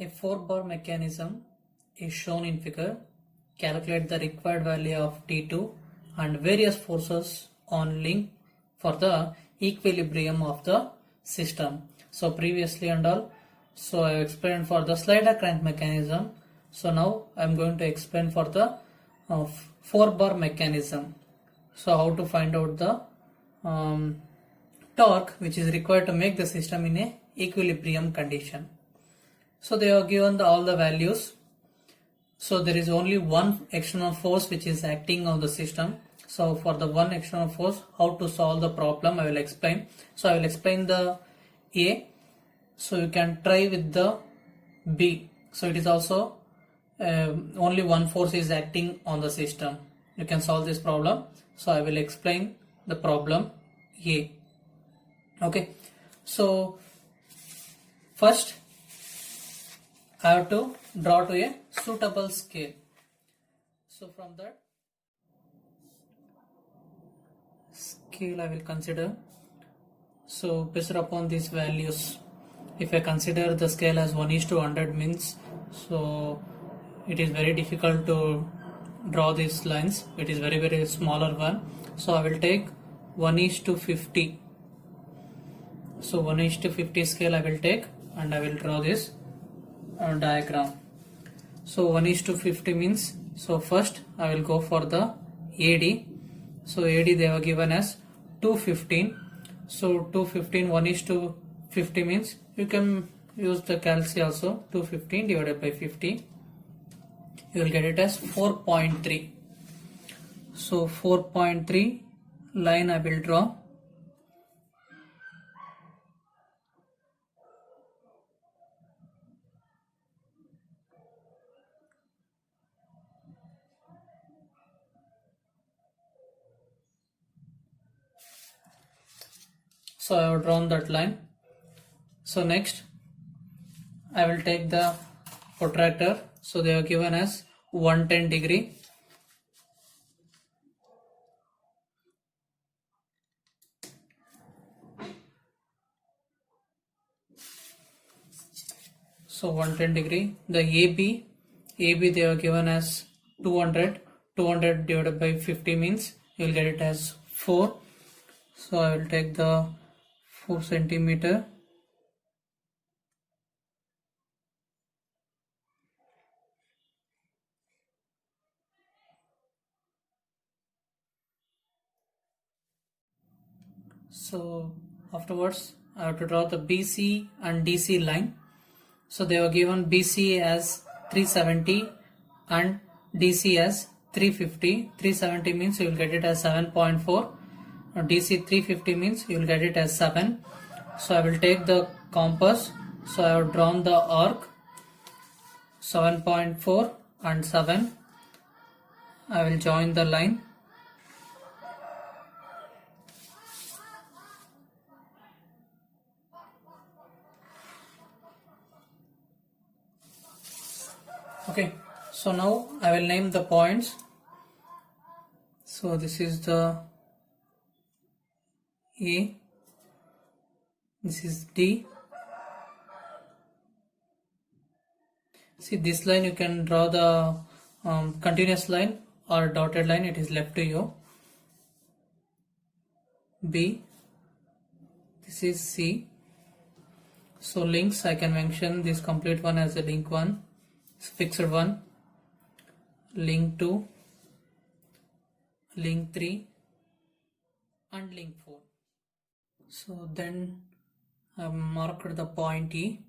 A 4-bar mechanism is shown in figure. Calculate the required value of T2 and various forces on link for the equilibrium of the system. So previously and all, so I explained for the slider crank mechanism. So now I am going to explain for the 4-bar mechanism. So how to find out the torque which is required to make the system in a equilibrium condition. So they are given all the values. So there is only one external force which is acting on the system. So for the one external force, how to solve the problem I will explain. So I will explain the A. So you can try with the B. So it is also only one force is acting on the system. You can solve this problem. So I will explain the problem A. Okay. So first I have to draw to a suitable scale. So from that scale I will consider. So based upon these values, if I consider the scale as 1:100 means, so it is very difficult to draw these lines. It is very smaller one. So I will take 1:50. So 1:50 scale I will take and I will draw this diagram. So 1:50 means, so first I will go for the AD. So AD they were given as 215. So 215 1:50 means you can use the calci also. 215 divided by 50, you will get it as 4.3. So 4.3 line I will draw. So I have drawn that line. So next I will take the protractor. So they are given as 110 degree. So 110 degree. The AB they are given as 200. 200 divided by 50 means you will get it as 4. So I will take the 4 centimeter. So afterwards I have to draw the BC and DC line. So they were given BC as 370 and DC as 350. 370 means you will get it as 7.4. DC 350 means you will get it as 7. So I will take the compass. So I have drawn the arc 7.4 and 7. I will join the line. Okay, so now I will name the points. So this is the A, this is D. See, this line you can draw the continuous line or dotted line, it is left to you. B, this is C. So links, I can mention this complete one as a link 1, fixed one, link 2, link 3 and link 4. So then I have marked the point E.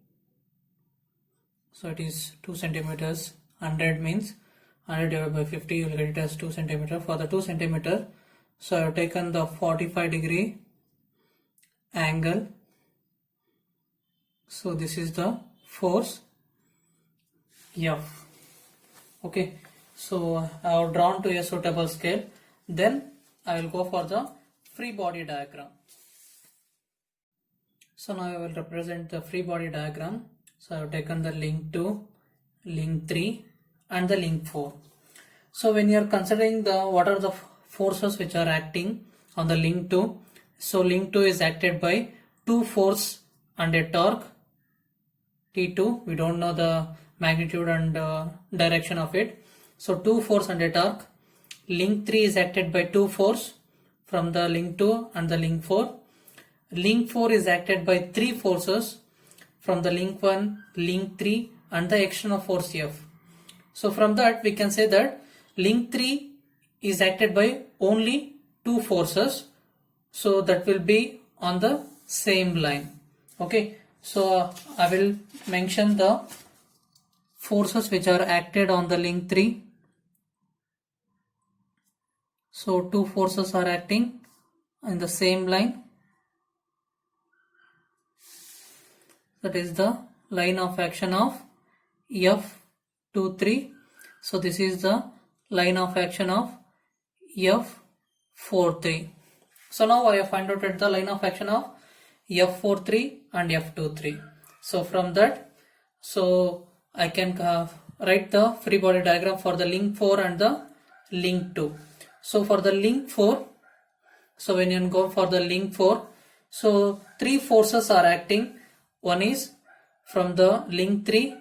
So it is 2 centimeters. 100 means 100 divided by 50, you will get it as 2 centimeter. For the 2 centimeter, so I have taken the 45 degree angle. So this is the force F. Okay, so I have drawn to a suitable scale. Then I will go for the free body diagram. So now I will represent the free body diagram. So I have taken the link 2, link 3 and the link 4. So when you are considering the what are the forces which are acting on the link 2, so link 2 is acted by 2 force and a torque T2, we don't know the magnitude and direction of it. So 2 force and a torque. Link 3 is acted by 2 force from the link 2 and the link 4. Link 4 is acted by 3 forces from the link 1, link 3 and the external force F. So from that we can say that link 3 is acted by only 2 forces. So that will be on the same line. Okay. So I will mention the forces which are acted on the link 3. So 2 forces are acting in the same line. That is the line of action of F23. So this is the line of action of F43. So now I have found out the line of action of F43 and F23. So from that, so I can write the free body diagram for the link 4 and the link 2. So for the link 4, so when you go for the link 4, so 3 forces are acting. One is from the link 3,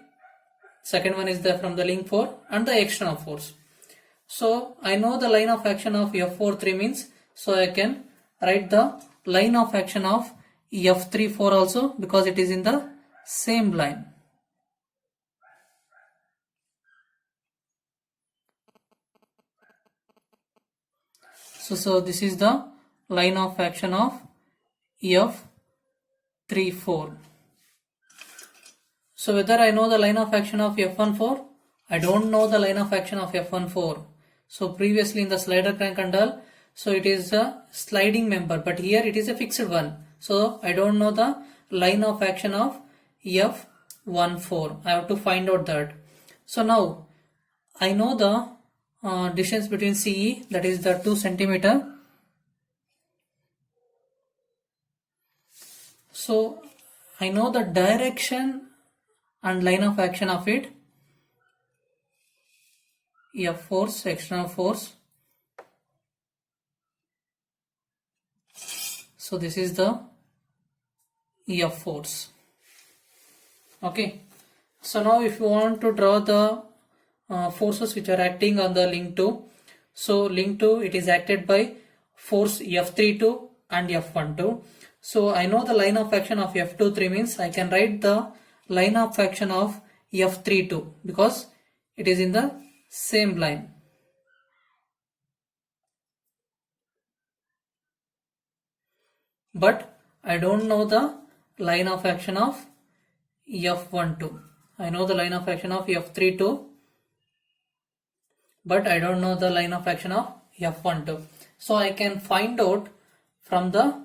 second one is from the link 4 and the external force. So I know the line of action of F43 means, so I can write the line of action of F34 also, because it is in the same line. So this is the line of action of F34. So whether I know the line of action of F14, I don't know the line of action of F14. So previously in the slider crank and all, so it is a sliding member, but here it is a fixed one. So I don't know the line of action of F14. I have to find out that. So now I know the distance between CE, that is the 2 centimeter. So I know the direction and line of action of it. F force, external force. So this is the F force. Okay. So now if you want to draw the forces which are acting on the link 2. So link 2, it is acted by force F32 and F12. So I know the line of action of F23 means I can write the line of action of F32 because it is in the same line. But I don't know the line of action of F12. I know the line of action of F32, but I don't know the line of action of F12. So I can find out from the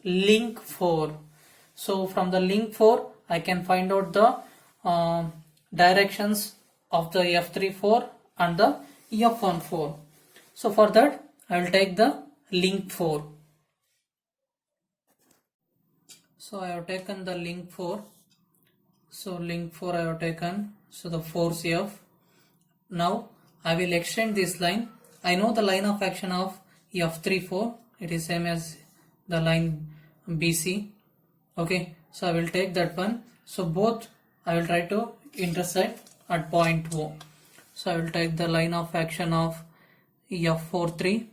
link 4. So from the link 4, I can find out the directions of the F34 and the F14. So for that, I will take the link 4. So I have taken the link 4. So link 4 I have taken. So the force F. Now I will extend this line. I know the line of action of F34. It is same as the line BC. Okay. So I will take that one. So both I will try to intersect at point O. So I will take the line of action of F43.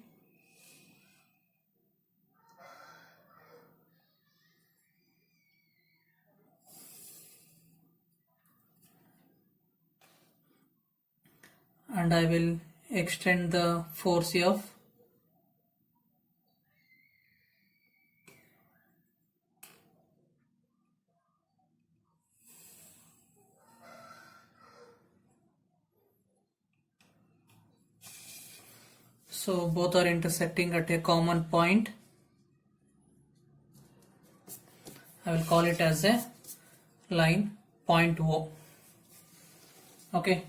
And I will extend the force F. So both are intersecting at a common point. I will call it as a line point O. Okay,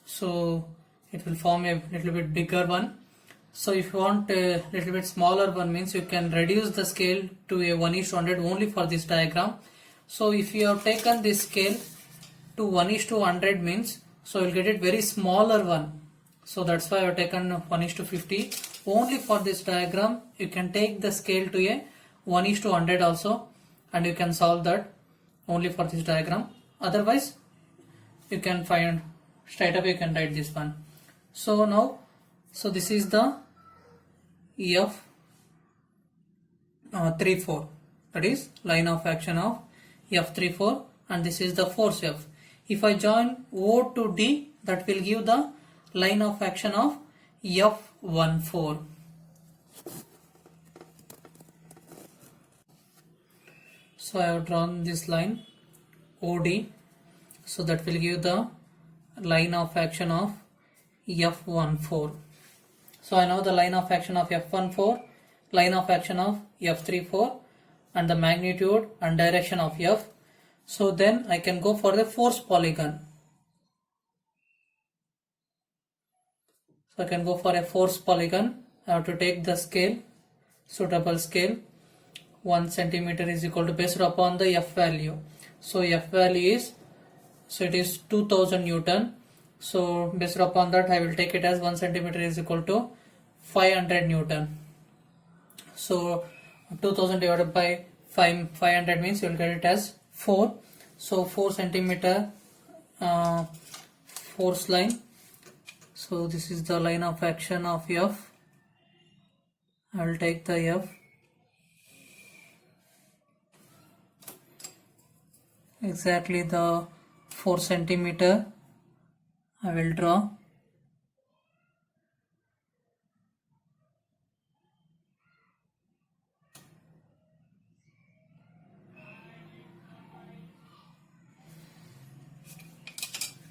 so it will form a little bit bigger one. So if you want a little bit smaller one means you can reduce the scale to a 1:100 only for this diagram. So if you have taken this scale to 1:100 means, so you'll get it very smaller one. So that's why I have taken 1:50 only for this diagram. You can take the scale to a 1:100 also, and you can solve that only for this diagram. otherwise you can find straight up, you can write this one. So now, so this is the F34, that is line of action of F34, and this is the force F. If I join O to D, that will give the line of action of F14. So I have drawn this line OD, so that will give the line of action of F14. So I know the line of action of F14, line of action of F34, and the magnitude and direction of F. So then I can go for the force polygon. So I can go for a force polygon. I have to take the scale, suitable scale. 1 centimeter is equal to, based upon the F value. So F value is, so it is 2000 Newton. So based upon that, I will take it as 1 centimeter is equal to 500 Newton. So 2000 divided by 500 means you will get it as 4. So 4 centimeter force line. So this is the line of action of F. I will take the F. Exactly the 4 centimeter I will draw.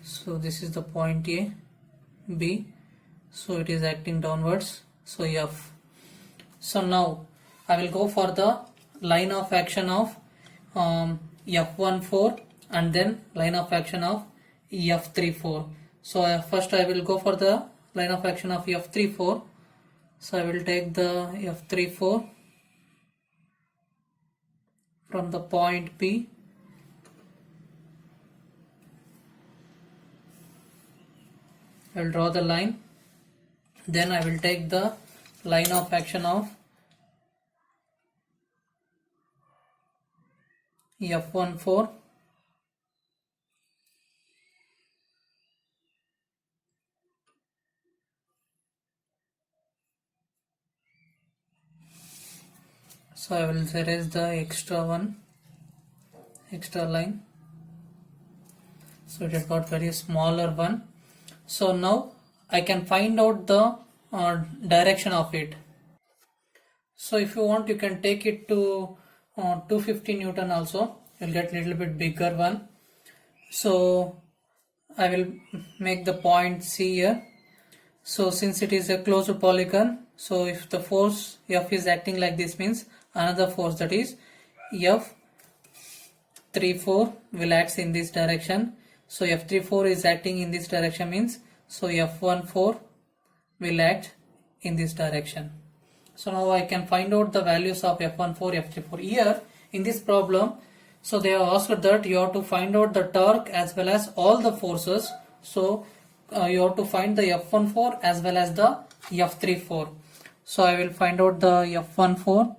So this is the point A, B. So it is acting downwards. So F. So now I will go for the line of action of F14 and then line of action of F34. So first I will go for the line of action of F34. So I will take the F34 from the point P. I will draw the line. Then I will take the line of action of F14. So I will erase the extra line. So it has got very smaller one. So now I can find out the direction of it. So if you want, you can take it to 250 Newton also. You'll get a little bit bigger one. So I will make the point C here. So since it is a closed polygon, so if the force F is acting like this, means another force, that is F34 will act in this direction. So F34 is acting in this direction, means so F14 will act in this direction. So now I can find out the values of F14, F34. Here in this problem, so they have asked that you have to find out the torque as well as all the forces. So you have to find the F14 as well as the F34. So I will find out the F14.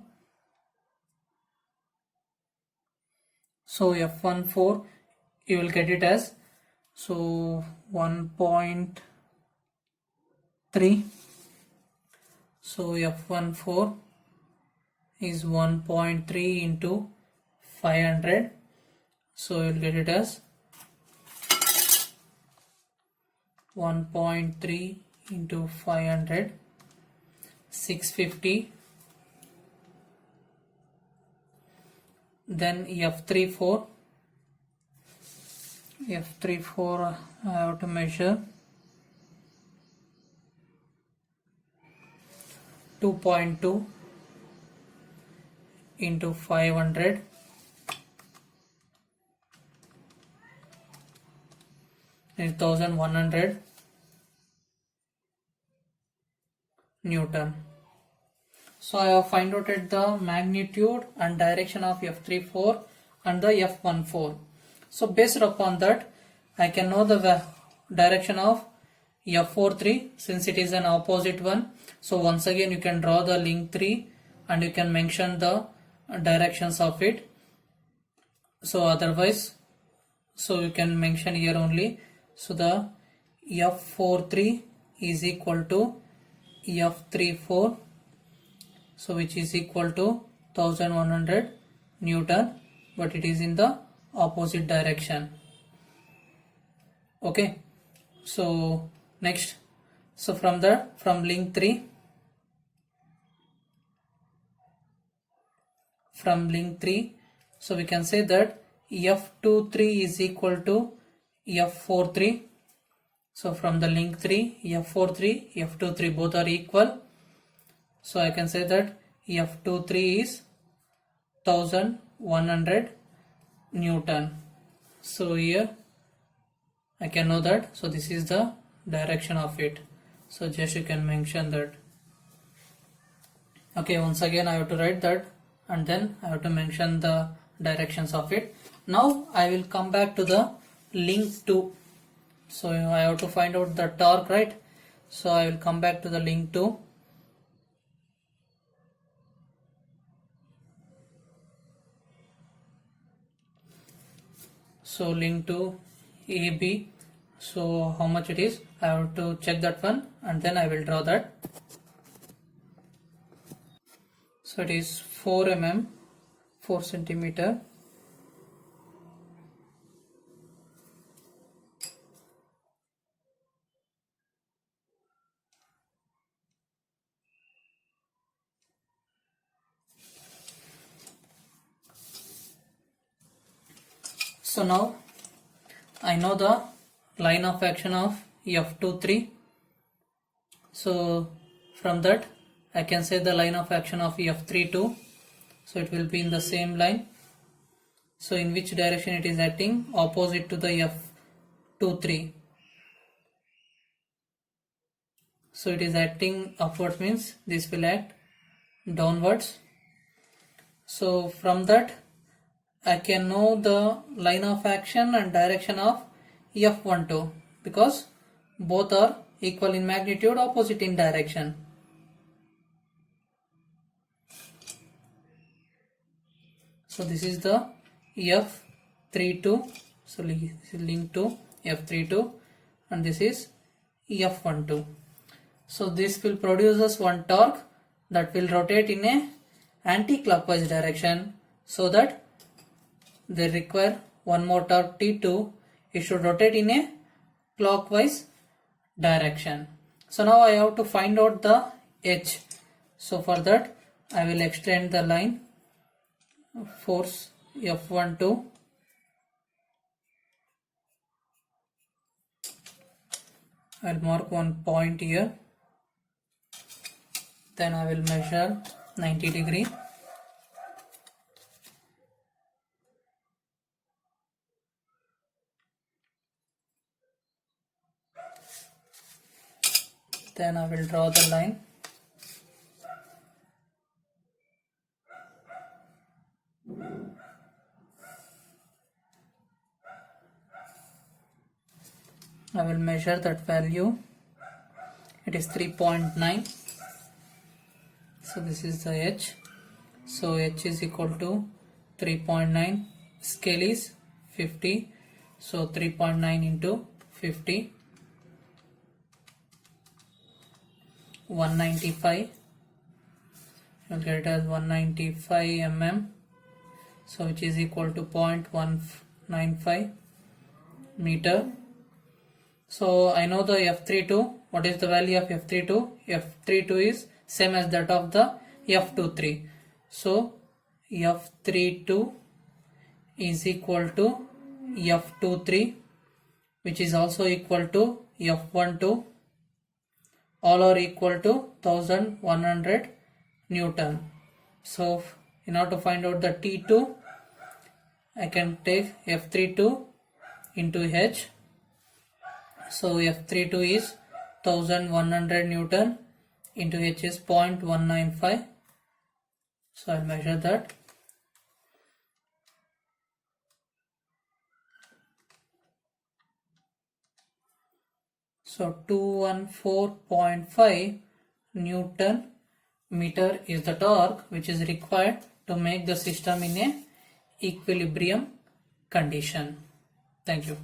So F14, you will get it as, so 1.3. So F14 is 1.3 into 500. So you will get it as 1.3 into 500, 650. Then F34 I have to measure 2.2 into 500, is 1100 Newton. So I have found out the magnitude and direction of F34 and the F14. So based upon that, I can know the direction of F43 since it is an opposite one. So once again you can draw the link 3 and you can mention the directions of it. So otherwise, So you can mention here only. So the F43 is equal to F34, so which is equal to 1100 Newton, but it is in the opposite direction. Okay, so next, so from link 3, so we can say that F23 is equal to F43. So from the link 3, F43, F23 both are equal. So I can say that F23 is 1100 Newton. So here I can know that. So this is the direction of it. So just you can mention that. Okay, once again I have to write that, and then I have to mention the directions of it. Now I will come back to the link 2. So I have to find out the torque, right? So I will come back to the link 2. So link 2 AB. So how much it is? I have to check that one, and then I will draw that. So it is 4 mm, 4 centimeter. So now I know the line of action of F23. So from that I can say the line of action of F32. So it will be in the same line. So in which direction it is acting? Opposite to the F23. So it is acting upwards, means this will act downwards. So from that I can know the line of action and direction of F12, because both are equal in magnitude, opposite in direction. So this is the F32. So link to F32, and this is F12. So this will produce us one torque that will rotate in a anti-clockwise direction, so that they require one more torque T2. It should rotate in a clockwise direction. So now I have to find out the H. So for that I will extend the line, force F12. I will mark one point here. Then I will measure 90 degree. Then I will draw the line. I will measure that value. It is 3.9. So this is the H. So H is equal to 3.9. Scale is 50. So 3.9 into 50. 195. You'll get it as 195 mm. So which is equal to 0.195 meter. So I know the F32. What is the value of F32? F32 is same as that of the F23. So F32 is equal to F23, which is also equal to F12. All are equal to 1100 Newton. So in order to find out the T2, I can take F32 into H. So F32 is 1100 Newton into H is 0.195. So I'll measure that. So 214.5 Newton meter is the torque which is required to make the system in a equilibrium condition. Thank you.